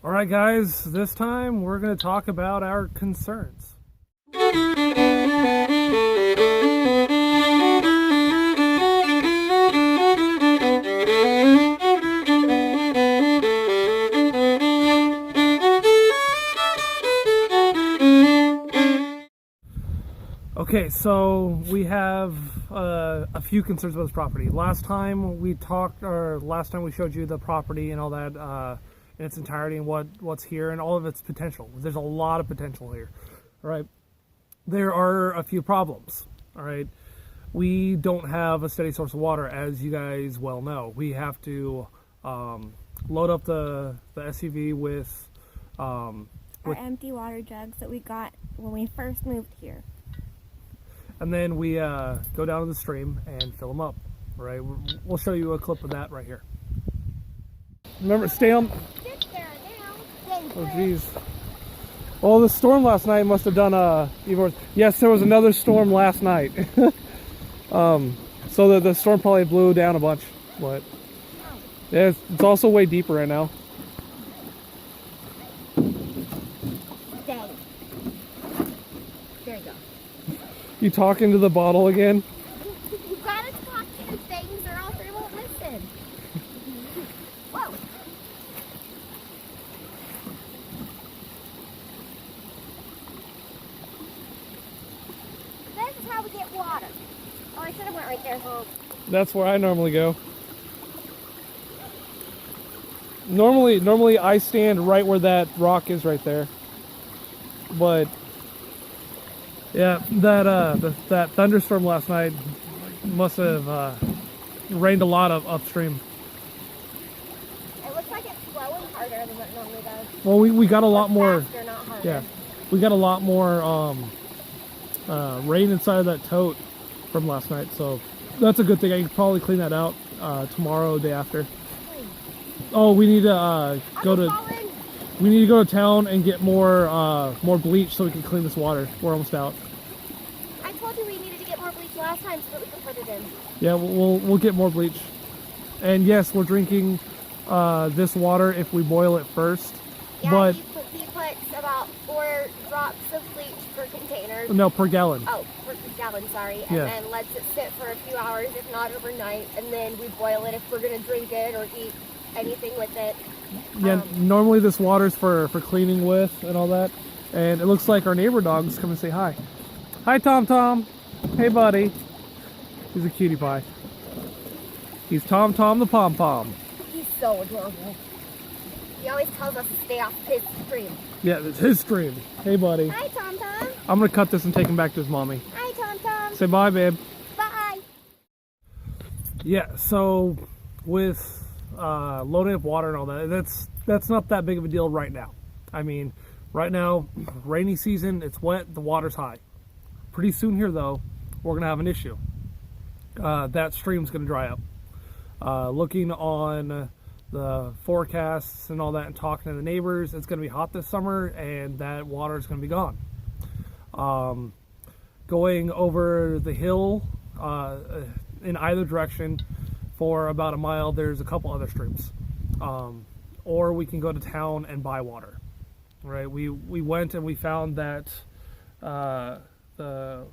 All right, guys, this time we're going to talk about our concerns. Okay, so we have a few concerns about this property. Last time we showed you the property and all that in its entirety and what's here and all of its potential. There's a lot of potential here, all right? There are a few problems, all right? We don't have a steady source of water, as you guys well know. We have to load up the SUV with our empty water jugs that we got when we first moved here. And then we go down to the stream and fill them up, all right? We'll show you a clip of that right here. Remember, stay on. Oh, jeez. Well, the storm last night must have done even worse. Yes, there was another storm last night. So the storm probably blew down a bunch, but yeah, it's also way deeper right now. Dang. There you go. You talking to the bottle again? You gotta talk to things or else they won't listen. Whoa. This is how we get water. Oh, I should have went right there, huh? That's where I normally go. Normally I stand right where that rock is right there. But yeah, that thunderstorm last night must have rained a lot of upstream. It looks like it's flowing harder than what it normally does. Well, we got a lot more. Faster, not harder. Yeah, we got a lot more rain inside of that tote from last night, so that's a good thing. I can probably clean that out tomorrow, day after. Oh, we need to go to town and get more bleach so we can clean this water. We're almost out. I told you we needed to get more bleach last time so that we can put it in. Yeah, we'll get more bleach. And yes, we're drinking this water if we boil it first. Yeah, but he puts about 4 drops of bleach per container. No, per gallon. Oh, per gallon, sorry. And Yeah. then lets it sit for a few hours, if not overnight. And then we boil it if we're going to drink it or eat anything with it. Yeah, normally this water's for cleaning with and all that. And it looks like our neighbor dog's come and say hi. Hi, Tom Tom. Hey, buddy. He's a cutie pie. He's Tom Tom the Pom Pom. He's so adorable. He always tells us to stay off his stream. Yeah, it's his stream. Hey, buddy. Hi, Tom Tom. I'm going to cut this and take him back to his mommy. Hi, Tom Tom. Say bye, babe. Bye. Yeah, so with loading up water and all that, that's not that big of a deal right now. I mean, right now, rainy season, it's wet, the water's high. Pretty soon here, though, we're going to have an issue. That stream's going to dry up. Looking on the forecasts and all that and talking to the neighbors, it's going to be hot this summer and that water is going to be gone. Going over the hill in either direction for about a mile, there's a couple other streams. Or we can go to town and buy water. Right? We went and we found that the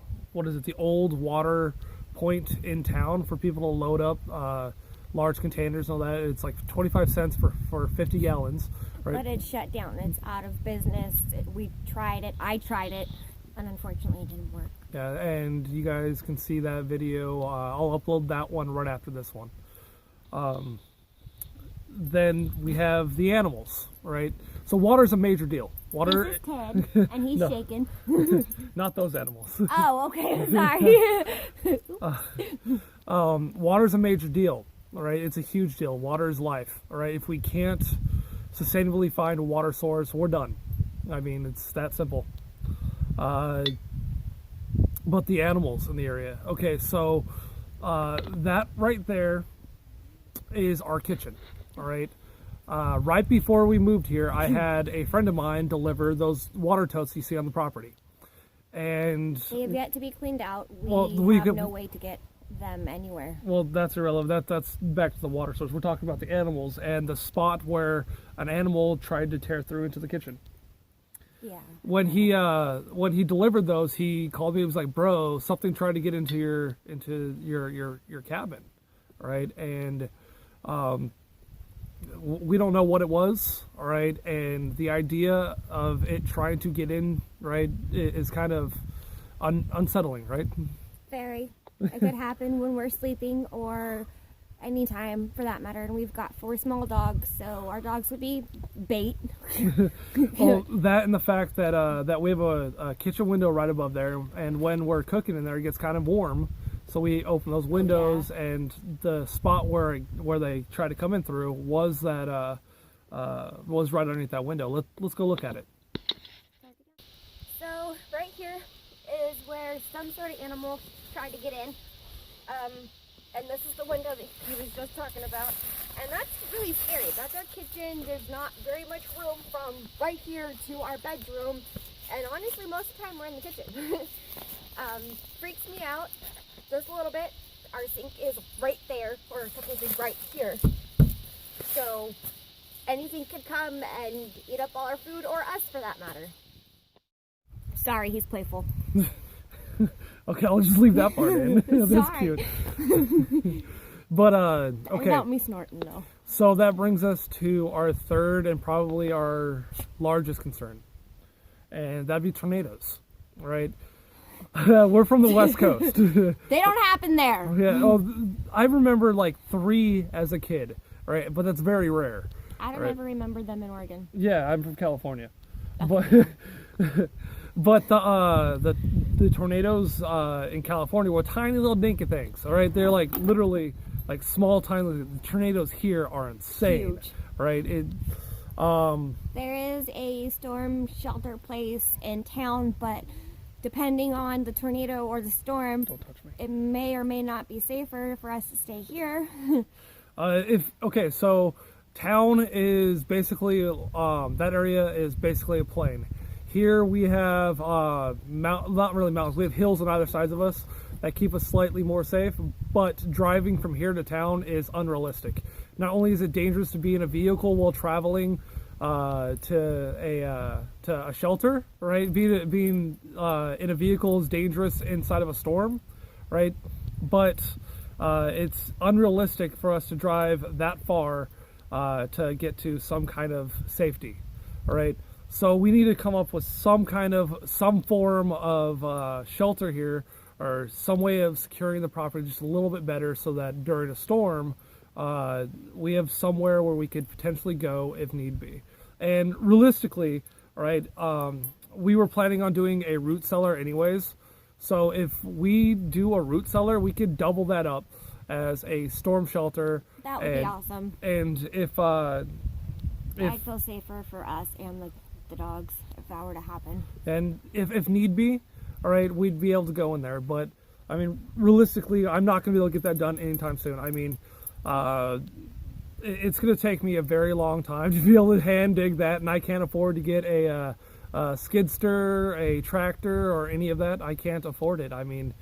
old water point in town for people to load up large containers and all that. It's like 25 cents for 50 gallons. Right? But it's shut down. It's out of business. We tried it. I tried it. And unfortunately it didn't work. Yeah, and you guys can see that video. I'll upload that one right after this one. Then we have the animals, right? So water's a major deal. Water. This is Ted, and he's shaking. Not those animals. Oh, okay. Sorry. Water's a major deal, all right? It's a huge deal. Water is life, all right? If we can't sustainably find a water source, we're done. I mean, it's that simple. But the animals in the area. Okay, so that right there is our kitchen, all right? Right before we moved here, I had a friend of mine deliver those water totes you see on the property. And they have yet to be cleaned out. We have no way to get them anywhere. Well, that's irrelevant. That's back to the water source. We're talking about the animals and the spot where an animal tried to tear through into the kitchen. Yeah. When he delivered those, he called me. He was like, "Bro, something tried to get into your cabin, right?" And we don't know what it was, all right. And the idea of it trying to get in, right, is kind of unsettling, right? Very. It could happen when we're sleeping or anytime for that matter. And we've got 4 small dogs, so our dogs would be bait. Well, that and the fact that we have a kitchen window right above there, and when we're cooking in there, it gets kind of warm. So we open those windows, and the spot where they try to come in through was right underneath that window. Let's go look at it. So right here is where some sort of animal tried to get in. And this is the window that he was just talking about. And that's really scary. That's our kitchen. There's not very much room from right here to our bedroom. And honestly, most of the time we're in the kitchen. Freaks me out just a little bit. Our sink is right there, or technically right here. So anything could come and eat up all our food, or us for that matter. Sorry, he's playful. Okay, I'll just leave that part in. That's Sorry. cute. But okay. Without me snorting, though. So that brings us to our third and probably our largest concern, and that'd be tornadoes, right? We're from the West Coast. They don't happen there. Yeah. Oh, I remember like 3 as a kid, right? But that's very rare. I don't right? ever remember them in Oregon. Yeah, I'm from California, but but the tornadoes in California were tiny little dinky things. All right, they're like literally like small tiny. The tornadoes here are insane, Huge. right? There is a storm shelter place in town, but depending on the tornado or the storm, Don't touch me. it may or may not be safer for us to stay here. So town is basically that area is basically a plain. Here we have not really mountains. We have hills on either sides of us that keep us slightly more safe. But driving from here to town is unrealistic. Not only is it dangerous to be in a vehicle while traveling to a shelter, right? Being in a vehicle is dangerous inside of a storm, right? But it's unrealistic for us to drive that far to get to some kind of safety, all right? So we need to come up with some form of shelter here, or some way of securing the property just a little bit better, so that during a storm, we have somewhere where we could potentially go if need be. And realistically, all right, we were planning on doing a root cellar anyways. So if we do a root cellar, we could double that up as a storm shelter. That would be awesome. And if I'd feel safer for us and the dogs if that were to happen. And if need be, all right, we'd be able to go in there. But I mean, realistically, I'm not going to be able to get that done anytime soon. I mean, it's going to take me a very long time to be able to hand dig that, and I can't afford to get a skidster, a tractor, or any of that. I can't afford it. I mean,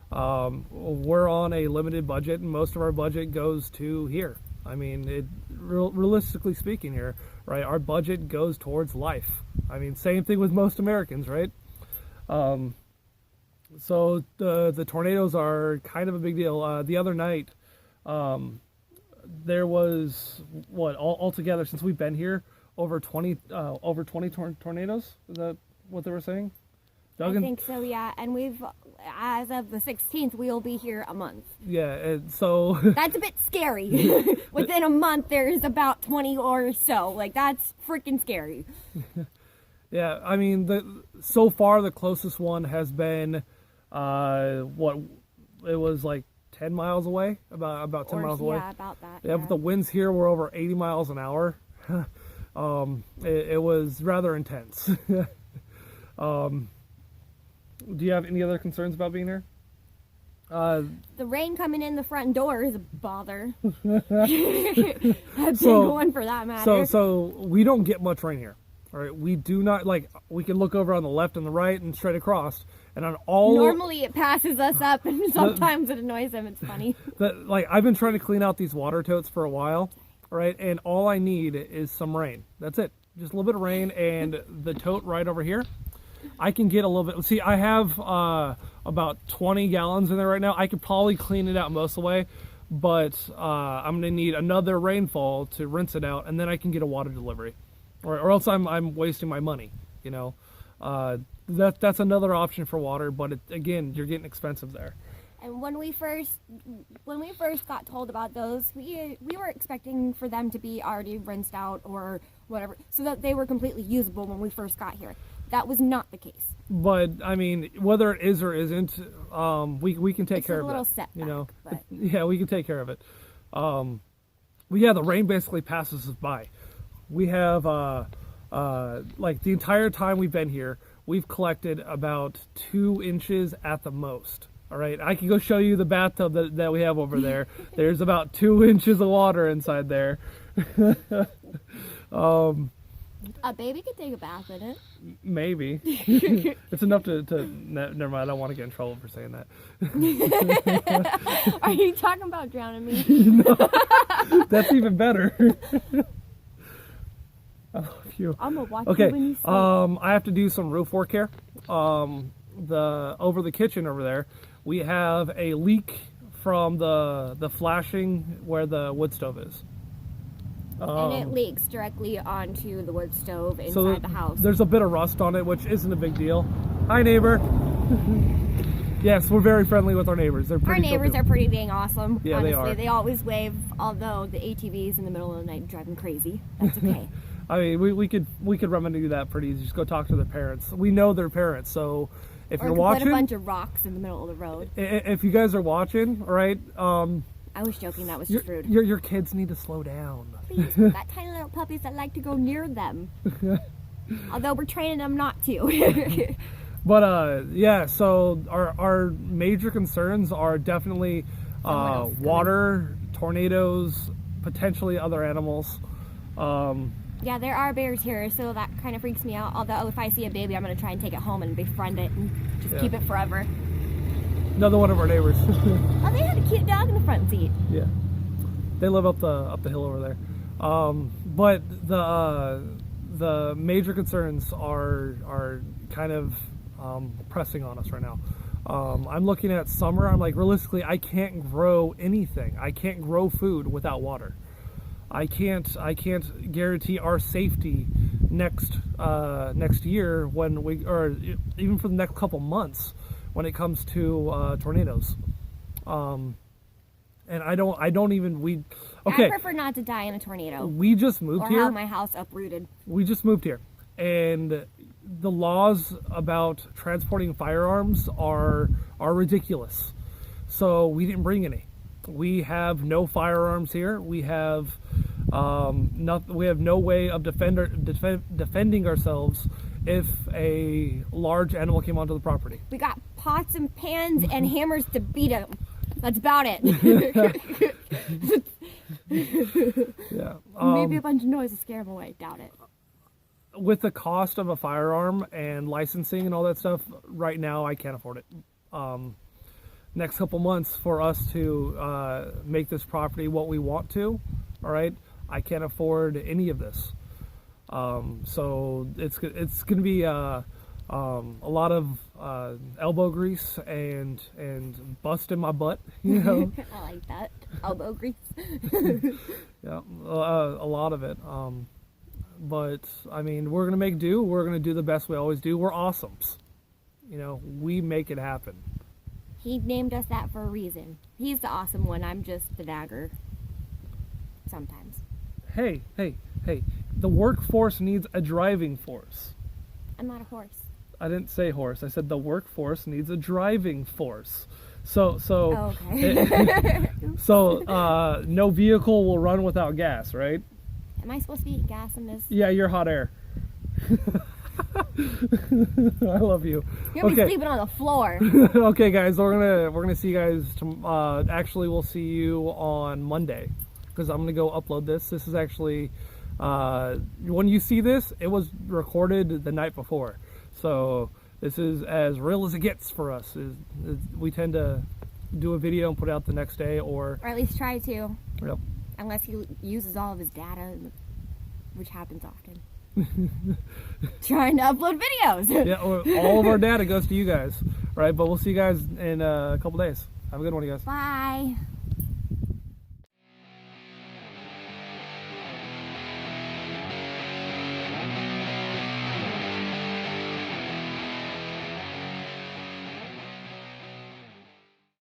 we're on a limited budget, and most of our budget goes to here. I mean, realistically speaking here, right, our budget goes towards life. I mean, same thing with most Americans, right? So the tornadoes are kind of a big deal. The other night, there was altogether since we've been here over 20 tornadoes. Is that what they were saying? I think so, yeah. And we've, as of the 16th, we'll be here a month. Yeah, and so that's a bit scary. Within a month, there's about 20 or so. Like, that's freaking scary. Yeah, I mean, so far the closest one has been it was like 10 miles away, about 10 miles away. Yeah, about that. Yeah, but the winds here were over 80 miles an hour. It was rather intense. Do you have any other concerns about being here? The rain coming in the front door is a bother. A big one for that matter. So we don't get much rain here. All right, we do not, like, we can look over on the left and the right and straight across, And on all Normally it passes us up, and sometimes it annoys them. It's funny. like I've been trying to clean out these water totes for a while, right? And all I need is some rain. That's it. Just a little bit of rain, and the tote right over here, I can get a little bit. See, I have about 20 gallons in there right now. I could probably clean it out most of the way, but I'm gonna need another rainfall to rinse it out, and then I can get a water delivery, or else I'm wasting my money. You know, that's another option for water, but again, you're getting expensive there. And when we first got told about those, we were expecting for them to be already rinsed out or whatever, so that they were completely usable when we first got here. That was not the case. But I mean, whether it is or isn't, we can take It's care a of little that. setback, You know, but- yeah, we can take care of it. Well, yeah, the rain basically passes us by. We have like the entire time we've been here, we've collected about 2 inches at the most. All right, I can go show you the bathtub that we have over there. There's about 2 inches of water inside there. A baby could take a bath in it. Maybe. It's enough to never mind, I don't want to get in trouble for saying that. Are you talking about drowning me? That's even better. I love you. I'm gonna watch Okay, you when you sleep. I have to do some roof work here. Over the kitchen over there, we have a leak from the flashing where the wood stove is. And it leaks directly onto the wood stove inside So the house. there's a bit of rust on it, which isn't a big deal. Hi, neighbor. Yes, we're very friendly with our neighbors. They're Our pretty chill neighbors people. are pretty dang awesome. Yeah, they honestly. are. They always wave, although the ATVs in the middle of the night drive them crazy. That's okay. I mean, we could remedy that pretty easy. Just go talk to their parents. We know their parents, so if Or you're put a watching, bunch of rocks in the middle of the road. if you guys are watching, all right, I was joking. That was just rude. your kids need to slow down. Please, we've got tiny little puppies that like to go near them. Although we're training them not to. But yeah, so our major concerns are definitely else water, tornadoes, potentially other animals. Yeah, there are bears here, so that kind of freaks me out. Although if I see a baby, I'm going to try and take it home and befriend it and just Yeah. keep it forever. Another one of our neighbors. Oh, they had a cute dog in the front seat. Yeah, they live up the hill over there. But the major concerns are kind of pressing on us right now. I'm looking at summer. I'm like, realistically, I can't grow anything. I can't grow food without water. I can't guarantee our safety next year when or even for the next couple months when it comes to tornadoes. And I don't even okay. I prefer not to die in a tornado. We just moved Or here. have my house uprooted. We just moved here, and the laws about transporting firearms are ridiculous. So we didn't bring any. We have no firearms here. We have we have no way of defending ourselves if a large animal came onto the property. We got pots and pans and hammers to beat them. That's about it. Yeah. Maybe a bunch of noise to scare them away. Doubt it. With the cost of a firearm and licensing and all that stuff, right now I can't afford it. Next couple months for us to make this property what we want to, all right, I can't afford any of this. So it's going to be a lot of elbow grease and busting my butt, you know. I like that. Elbow grease. Yeah, a lot of it. But I mean, we're gonna make do. We're gonna do the best we always do. We're awesomes, you know. We make it happen. He named us that for a reason. He's the awesome one. I'm just the dagger. Sometimes. Hey! The workforce needs a driving force. I'm not a horse. I didn't say horse. I said the workforce needs a driving force. So Oh, okay. no vehicle will run without gas, right? Am I supposed to be eating gas in this? Yeah, you're hot air. I love you. You'll be sleeping on the floor. Okay, guys, we're gonna see you guys. Actually, we'll see you on Monday because I'm gonna go upload this. This is actually when you see this, it was recorded the night before, so This is as real as it gets for us. We tend to do a video and put it out the next day, or at least try to. Yep. Unless he uses all of his data, which happens often. Trying to upload videos. Yeah, or all of our data goes to you guys, right? But we'll see you guys in a couple days. Have a good one, you guys. Bye.